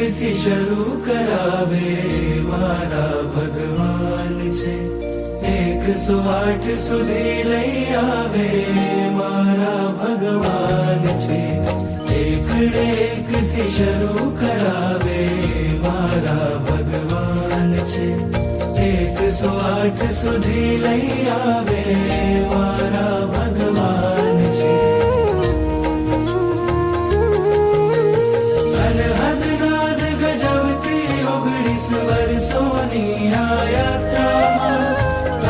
થી શરૂ કરાવે મારા ભગવાન છે. 108 સુધી લઈ આવે મારા ભગવાન છે. એક થી શરૂ કરાવે મારા ભગવાન છે. 108 સુધી લઈ આવે મારા ભગવાન છે. અનહદ નાદ ગજવતી 19 વર્ષોની આ યાત્રામાં,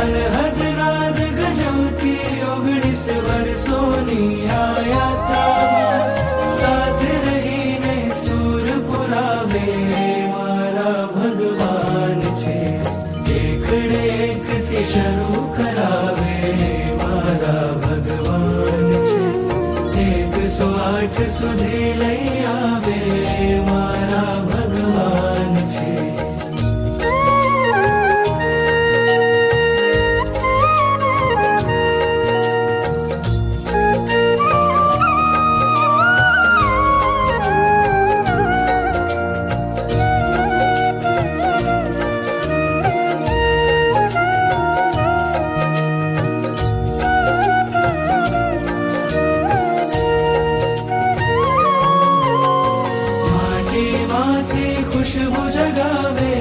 અનહદ નાદ ગજવતી 19 વર્ષોની આ યાત્રામાં, સાથે રહીને સૂર પુરાવે મારા ભગવાન છે. એક થી શરૂ કરાવે મારા ભગવાન છે. 108 સુધી લઈ આવે મારા ભગવાન છે. ખુશબુ જગાવે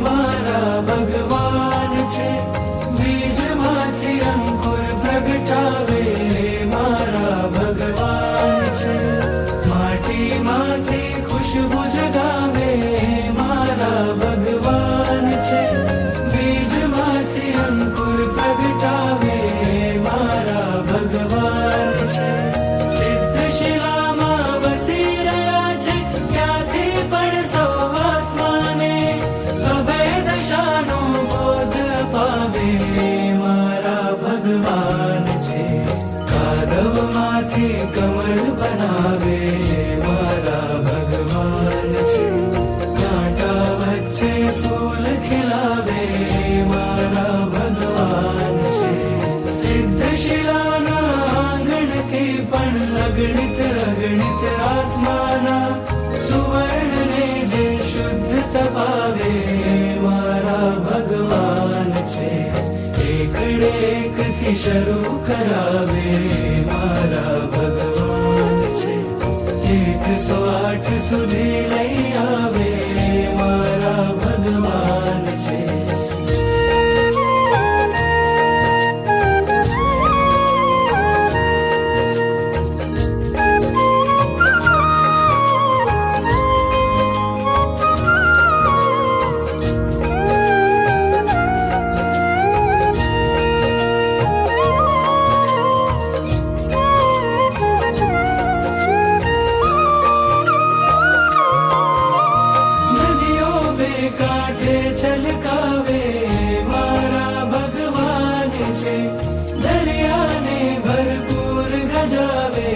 મારા ભગવાન છે. બીજમાંથી અંકુર પ્રગટાવે મારા ભગવાન છે. માટીમાંથી ખુશબુ જગાવે મારા ભગવાન છે. બીજમાંથી અંકુર પ્રગટાવે મારા ભગવાન છે. સિદ્ધ શિલામાં વસી રહ્યા છે, ત્યાંથી પણ સૌ આત્માને અભય દશાનો બોધ પાવે મારા ભગવાન છે. કાદવમાંથી કમળ બનાવે મારા ભગવાન છે. કાંટા વચ્ચે ફૂલ ખીલાવે મારા ભગવાન છે. સિદ્ધ શિલાના આંગણથી પણ અગણિત અગણિત આત્માના સુવર્ણને જે શુદ્ધ તપાવે મારા ભગવાન છે. એક થી શરૂ કરાવે મારા ભગવાન છે. 108 સુધી લઈ આવે મારા ભગવાન છે. કાંઠે છલકાવે મારા ભગવાન છે. દરિયાને ભરપૂર ગજાવે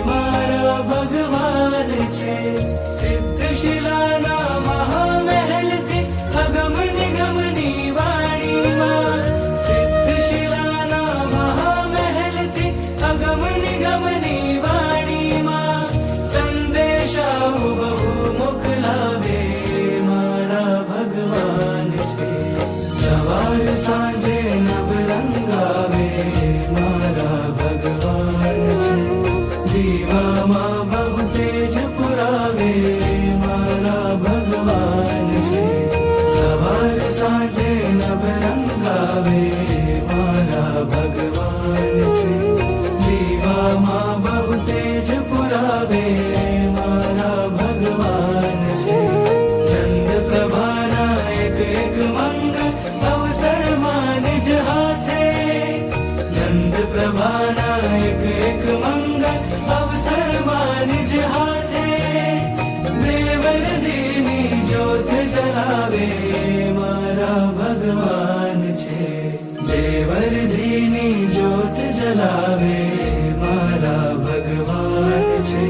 મારા ભગવાન છે. સિદ્ધ શિલાના મહામહેલથી અગમ નિગમની વાણીમાં, સિદ્ધ શિલાના મહામહેલથી અગમ નિગમની વાણીમાં સંદેશાઓ બહુ મોકલાવે મારા ભગવાન છે. સવાર સાંજે નવ રંગાવે મારા ભગવાન છે. દીવામાં બહુ તેજ પુરાવે મારા ભગવાન છે. સવાર સાંજે નવ રંગાવે મારા ભગવાન છે. દીવામાં બહુ તેજ પુરાવે મારા ભગવાન છે. ચંદ પ્રભાના એક મંગળ અવસરમાં નિજ હાથે, ચંદ પ્રભાના એક મંગળ અવસરમાં નિજ હાથે, દેવલદીની જ્યોત જલાવે મારા ભગવાન છે. દેવલદીની જ્યોત જલાવે મારા ભગવાન છે.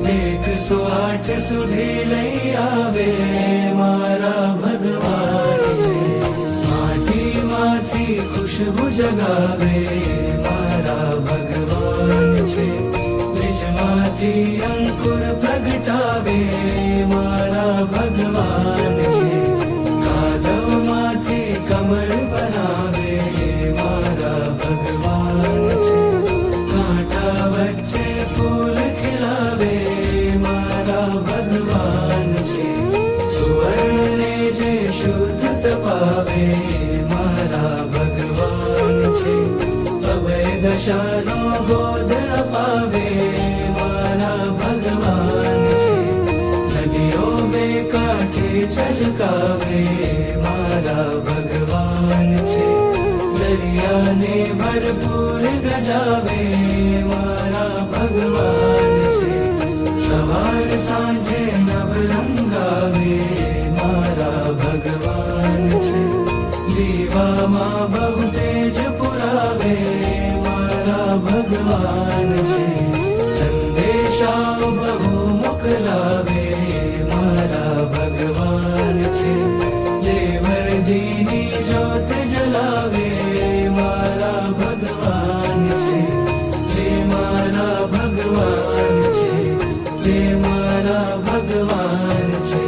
108 સુધી લઈ આવે મારા ભગવાન છે. માટીમાંથી ખુશબુ જગાવે મારા ભગવાન છે. બીજમાં જ્યાંથી અંકુર પ્રગટાવે મારા ભગવાન છે. કાદવમાંથી કમળ બનાવે મારા ભગવાન છે. કાંટા વચ્ચે ફૂલ ખીલાવે મારા ભગવાન છે. સુવર્ણને જે શુદ્ધ તપાવે મારા ભગવાન છે. અભય દશાનો બોધ અપાવે મારા ભગવાન છે. નદીઓ બે કાંઠે છલકાવે મારા ભગવાન છે. દરિયાને ભરપૂર ગજાવે મારા ભગવાન છે. સવાર સાંજે નવ રંગાવે મારા ભગવાન છે. દીવામાં બહુ તેજ પુરાવે મારા ભગવાન છે. સંદેશાઓ બહુ મોકલાવે મારા ભગવાન છે. દેવર્દીની જ્યોત જલાવે મારા ભગવાન છે. તે મારા ભગવાન છે. તે મારા ભગવાન છે.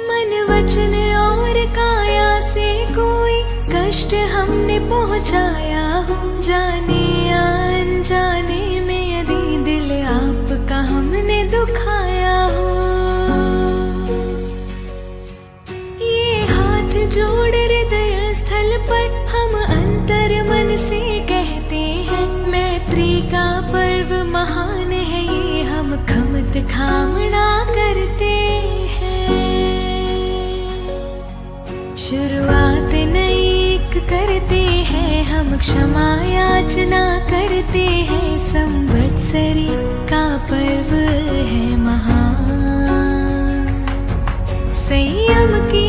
मन वचन और काया से कोई कष्ट हमने पहुँचाया हो, जाने या अनजाने में यदि दिल आपका हमने दुखाया हो, ये हाथ जोड़ हृदय स्थल पर हम अंतर मन से कहते हैं, मैत्री का पर्व महान है ये हम खमत खामना करते हैं. शुरुआत नई करते हैं हम, क्षमा याचना करते हैं. संवत्सरी का पर्व है महान, संयम की